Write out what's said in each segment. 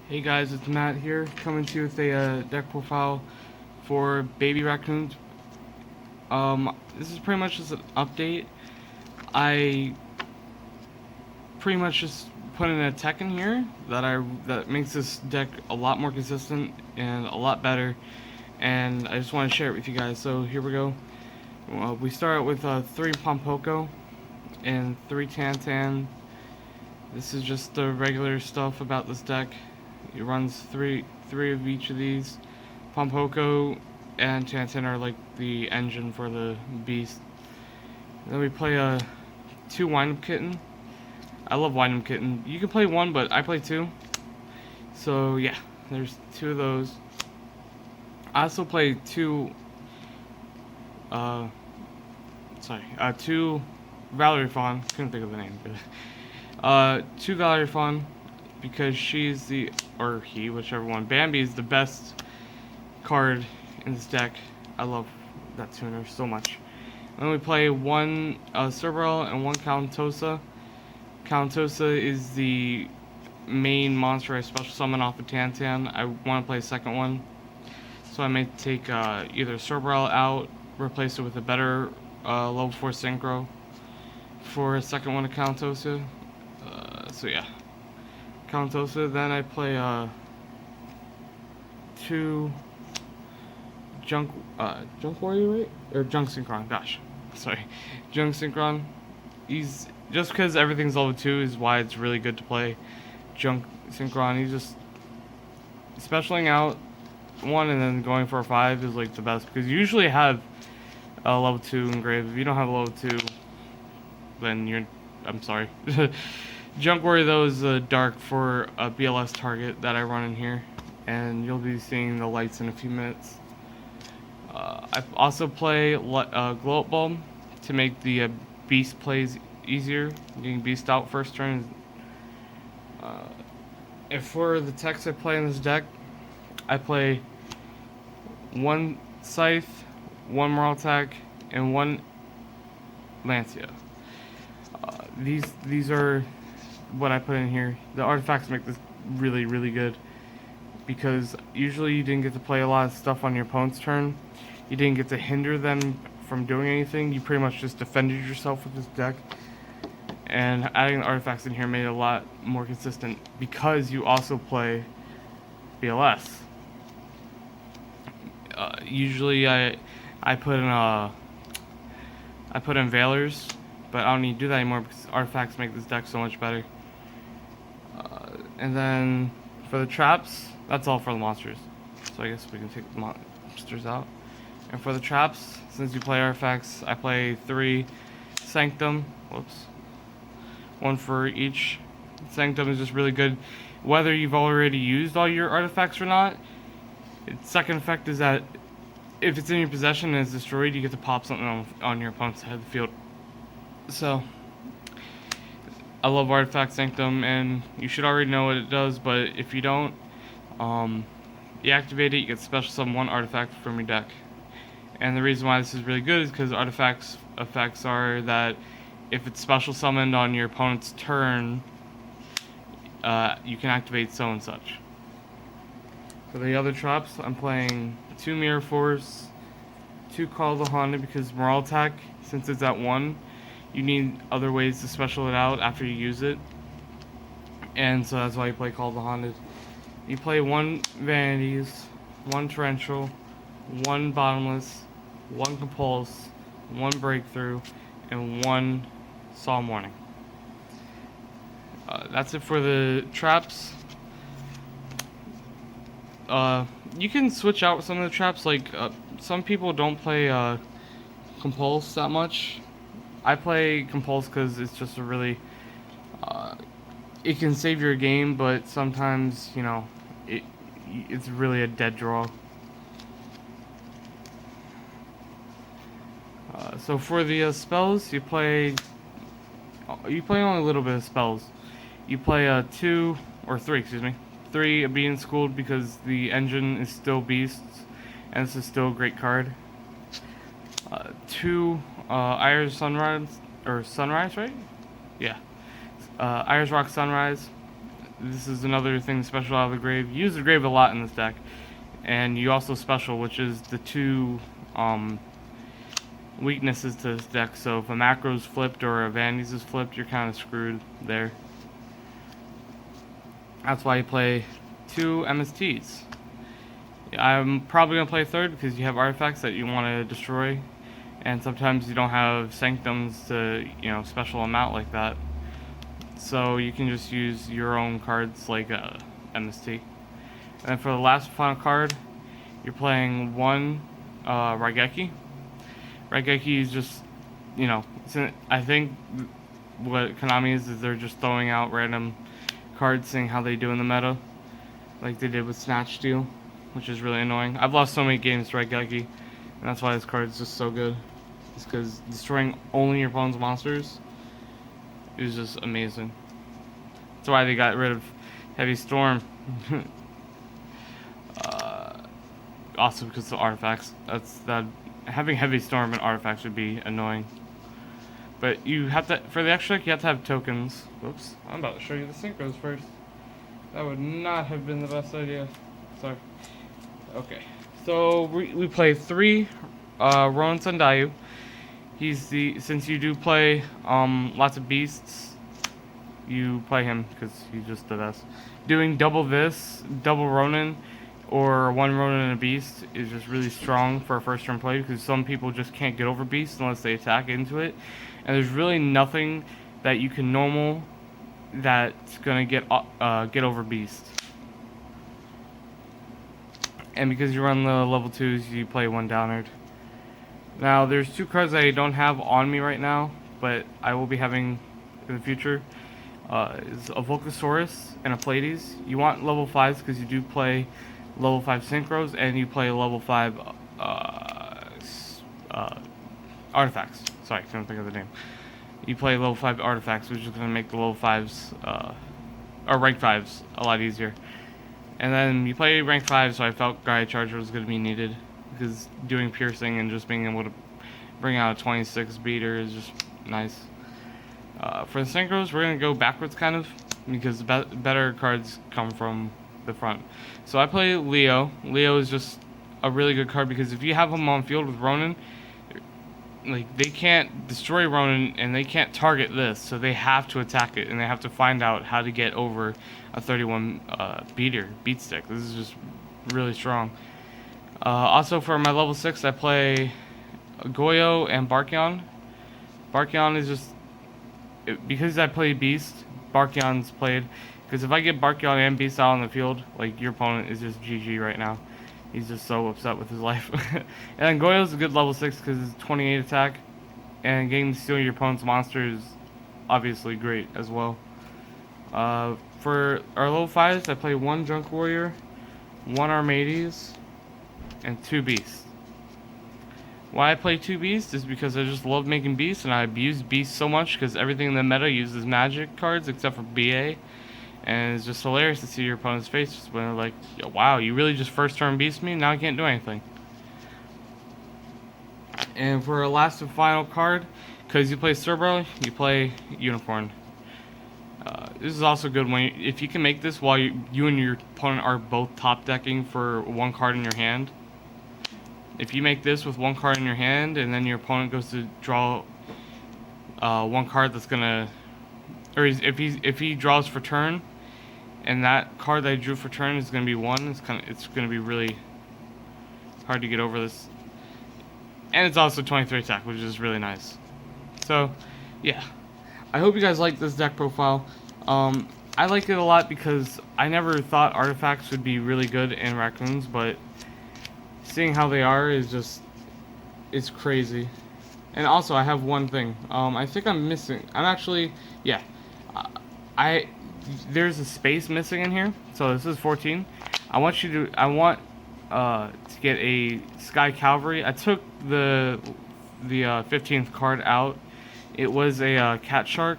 Hey guys, it's Matt here, coming to you with a deck profile for baby raccoons. This is pretty much just an update. I pretty much just put in a tech in here that makes this deck a lot more consistent and a lot better, and I just want to share it with you guys. So here we go. We start with 3 Pompoko and 3 Tantan. This is just the regular stuff about this deck. It runs three of each of these. Pompoko and Tantan are like the engine for the beast. Then we play a 2 Wind-Up Kitten. I love Wind-Up Kitten. You can play 1, but I play 2. So yeah, there's 2 of those. I also play 2 2 Valerie Fawn. Couldn't think of the name. 2 Valerie Fawn, because she's the, or he, whichever one. Bambi is the best card in this deck. I love that tuner so much. And then we play 1 Cerberus and 1 Calantosa. Calantosa is the main monster I special summon off of Tantan. I want to play a second one, so I may take either Cerberus out, replace it with a better level 4 synchro for a second one of Calantosa. So yeah, Calantosa. Then I play 2 Junk Warrior, right? Or Junk Synchron. Gosh, sorry, Junk Synchron. He's just because everything's level 2 is why it's really good to play Junk Synchron. He's just specialing out 1 and then going for a 5 is like the best, because you usually have a level 2 engraved. If you don't have a level 2, then I'm sorry. Junk Warrior though is dark for a BLS target that I run in here, and you'll be seeing the lights in a few minutes. I also play Glow Up Bulb to make the beast plays easier, getting beast out first turn. And for the techs I play in this deck, I play 1 Scythe, 1 Moraltech, and 1 Lancia. These are what I put in here. The artifacts make this really, really good, because usually you didn't get to play a lot of stuff on your opponent's turn. You didn't get to hinder them from doing anything. You pretty much just defended yourself with this deck. And adding the artifacts in here made it a lot more consistent, because you also play BLS. Usually I put in Veilers, but I don't need to do that anymore because artifacts make this deck so much better. And then for the traps, that's all for the monsters. So I guess we can take the monsters out. And for the traps, since you play artifacts, I play 3 Sanctum. Whoops. 1 for each. Sanctum is just really good, whether you've already used all your artifacts or not. Its second effect is that if it's in your possession and it's destroyed, you get to pop something on your opponent's head of the field. So I love Artifact Sanctum, and you should already know what it does, but if you don't, you activate it, you get special summon 1 artifact from your deck. And the reason why this is really good is because artifacts effects are that if it's special summoned on your opponent's turn, you can activate so and such. For the other traps, I'm playing 2 Mirror Force, 2 Call the Haunted, because Moraltech, since it's at 1, you need other ways to special it out after you use it. And so that's why you play Call the Haunted. You play 1 Vanities, 1 Torrential, 1 Bottomless, 1 Compulse, 1 Breakthrough, and 1 Solemn Warning. That's it for the traps. You can switch out some of the traps, like some people don't play Compulse that much. I play Compulse because it's just a really it can save your game, but sometimes, you know, it's really a dead draw. So for the spells, you play only a little bit of spells. You play 3 Obedient Schooled, because the engine is still Beasts, and this is still a great card. 2 Iris Sunrise, right? Yeah. Iris Rock Sunrise. this is another thing special out of the grave. You use the grave a lot in this deck, and you also special, which is the two weaknesses to this deck. So if a macro's flipped or a vanities is flipped, you're kind of screwed there. That's why you play 2 MSTs. I'm probably going to play a third because you have artifacts that you want to destroy, and sometimes you don't have sanctums to, special them out like that. So you can just use your own cards like MST. And for the last final card, you're playing 1 Raigeki. Raigeki is just, I think what Konami is they're just throwing out random cards, seeing how they do in the meta, like they did with Snatch Steal, which is really annoying. I've lost so many games to Raigeki, and that's why this card is just so good. It's because destroying only your opponent's monsters is just amazing. That's why they got rid of Heavy Storm. Also because of the artifacts. Having Heavy Storm and artifacts would be annoying. But you have to, for the extra deck, you have to have tokens. Whoops, I'm about to show you the synchros first. That would not have been the best idea. Sorry. Okay, so we play 3 Ronin Sundayu. Since you do play lots of beasts, you play him because he's just the best. Doing double Ronin, or 1 Ronin and a beast is just really strong for a first turn play because some people just can't get over beast unless they attack into it. And there's really nothing that you can normal that's gonna get over beast. And because you run the level 2s, you play 1 Downard. Now there's 2 cards I don't have on me right now, but I will be having in the future. Is a Volcasaurus and a Pleiades. You want level 5s because you do play level 5 synchros, and you play level 5 artifacts. Sorry, I couldn't think of the name. You play level 5 artifacts, which is going to make the level 5s, or rank 5s, a lot easier. And then you play rank 5, so I felt Gaia Charger was going to be needed, because doing piercing and just being able to bring out a 26 beater is just nice. For the synchros, we're going to go backwards kind of, because better cards come from the front. So I play Leo. Leo is just a really good card because if you have him on field with Ronin, like they can't destroy Ronin and they can't target this, so they have to attack it and they have to find out how to get over a 31 beat stick. This is just really strong. Also for my level 6, I play Yugioh and Barkion. Barkion is just because I play Beast. Barkion's played. Because if I get Barkion and Beast out on the field, like, your opponent is just GG right now. He's just so upset with his life. And then Goyo's a good level 6 because it's 28 attack. And getting to steal your opponent's monster is obviously great as well. For our level 5s, I play 1 Junk Warrior, 1 Armades, and 2 Beasts. Why I play 2 Beasts is because I just love making Beasts, and I abuse Beasts so much because everything in the meta uses magic cards except for BA. And it's just hilarious to see your opponent's face when they're like, wow, you really just first turn beast me? Now I can't do anything. And for our last and final card, because you play Cerberus, you play Unicorn. This is also good when if you can make this while you and your opponent are both top decking for 1 card in your hand. If you make this with 1 card in your hand and then your opponent goes to draw 1 card that's gonna, or if he draws for turn, and that card that I drew for turn is gonna be 1, it's gonna be really hard to get over this. And it's also 23 attack, which is really nice. So, yeah. I hope you guys like this deck profile. I like it a lot because I never thought artifacts would be really good in Raccoons, but seeing how they are is just, it's crazy. And also, I have one thing. I think I'm missing. I'm actually, yeah. There's a space missing in here. So this is 14. I want to get a Sky Cavalry. I took the 15th card out. It was a Cat Shark.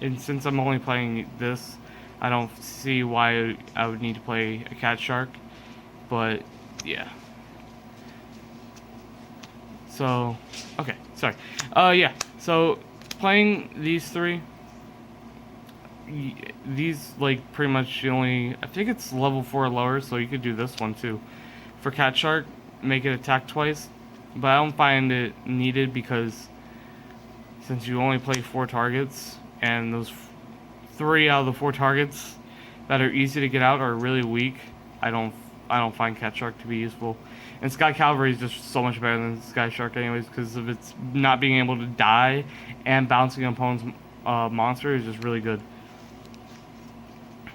And since I'm only playing this, I don't see why I would need to play a Cat Shark. But, yeah. So, okay, sorry. Yeah, so playing these 3, these like pretty much only, I think it's level 4 or lower, so you could do this one too. For Cat Shark, make it attack twice, but I don't find it needed because since you only play 4 targets and those 3 out of the 4 targets that are easy to get out are really weak, I don't find Cat Shark to be useful. And Sky Cavalry is just so much better than Sky Shark anyways because of its not being able to die and bouncing opponent's monster is just really good.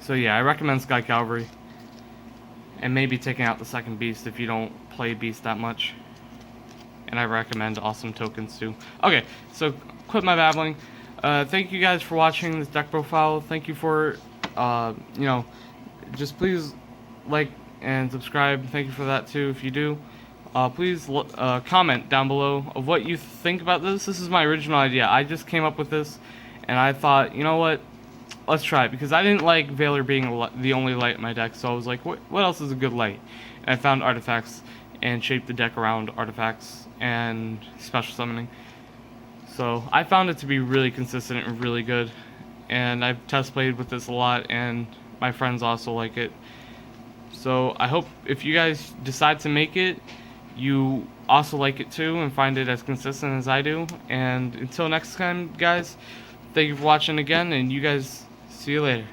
So yeah, I recommend Sky Cavalry. And maybe taking out the second beast if you don't play beast that much. And I recommend awesome tokens too. Okay, so quit my babbling. Thank you guys for watching this deck profile. Thank you for, just please like and subscribe. Thank you for that too if you do. Please comment down below of what you think about this. This is my original idea. I just came up with this and I thought, you know what? Let's try it, because I didn't like Valor being the only light in my deck, so I was like, what else is a good light? And I found artifacts and shaped the deck around artifacts and special summoning. So I found it to be really consistent and really good, and I've test played with this a lot, and my friends also like it. So I hope if you guys decide to make it, you also like it too and find it as consistent as I do. And until next time, guys, thank you for watching again, and you guys see you later.